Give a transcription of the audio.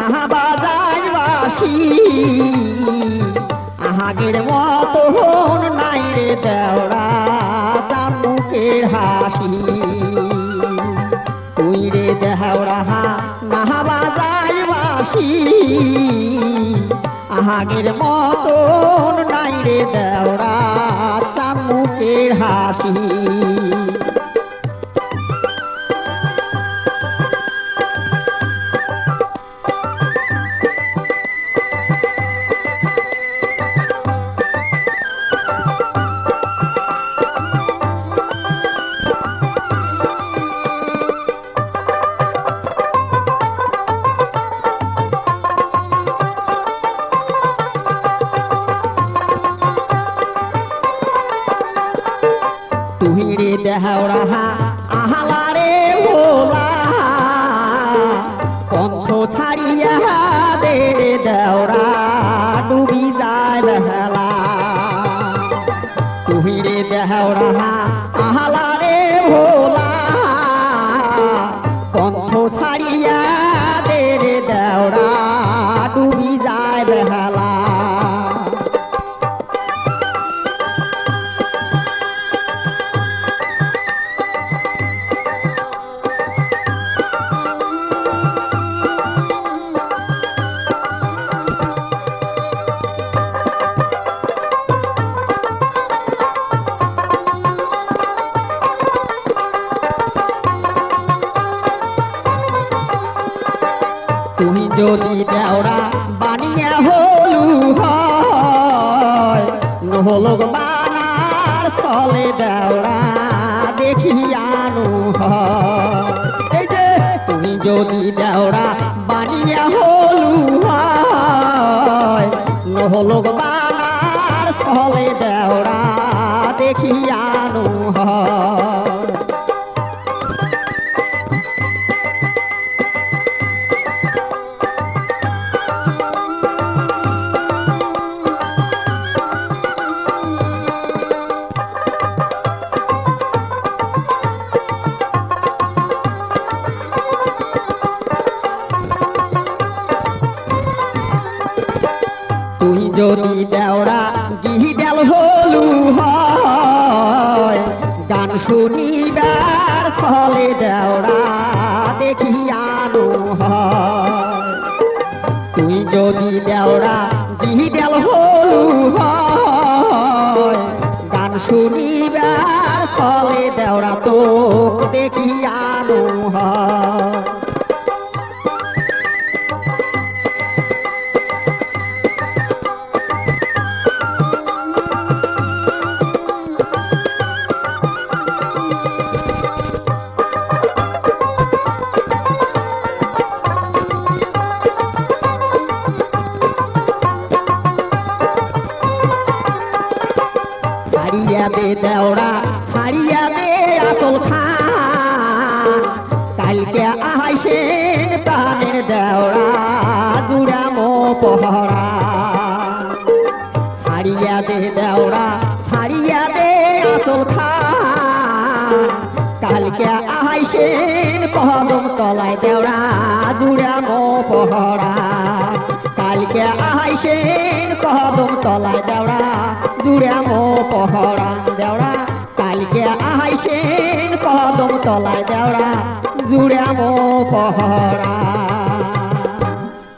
নাহা বাজাই বাসি আহাগের মতন নাই রে দেওড়া চাঁদ মুখের হাসি তুই রে দেওড়া নাহা বাজাই বাসি আহাগের মতন নাই রে দেওড়া চাঁদ মুখের হাসি তুই রে দেওড়া আহালা রে ভোলা পন্থ ছাড়িয়া দে রে দেওড়া ডুবি যায় বেলা তুই রে দেওড়া আহালা রে ভোলা পন্থ ছাড়িয়া দে রে দেওড়া ডুবি যায় বেলা তুমি যদি দেওড়া বানিয়া হলু হয় নহলোক বানার চলে দেওড়া দেখিয়ানু হয় তুমি যদি দেওড়া বানিয়া হলু হয় নহলোক বানার চলে দেওড়া দেখিয়ানু হয় তুই যদি দেওড়া গিহিডাল হলু হয় গান শুনিবার ফলে দেওড়া দেখিয়ানু হয় তুই যদি দেওড়া গিহিডাল হলু হয় গান শুনিবার ফলে দেওড়া তো দেখিয়ানু হয় ছাড়িয়া দে দেওড়া ছাড়িয়া দে আসল খান কালকে আহাইসেন প্রাণের দেওড়া জুড়ামো পহরা ছাড়িয়া দে দেওড়া ছাড়িয়া দে আসল খান কালকে আহাইসেন কদম তলায় দেওড়া জুড়ামো পহরা কালকে আহাইসেন কদম তলায় দেওড়া জুড়ামো পহরা দেওড়া কালকে আহাইসেন কদম তলায় দেওড়া জুড়ামো পহরা।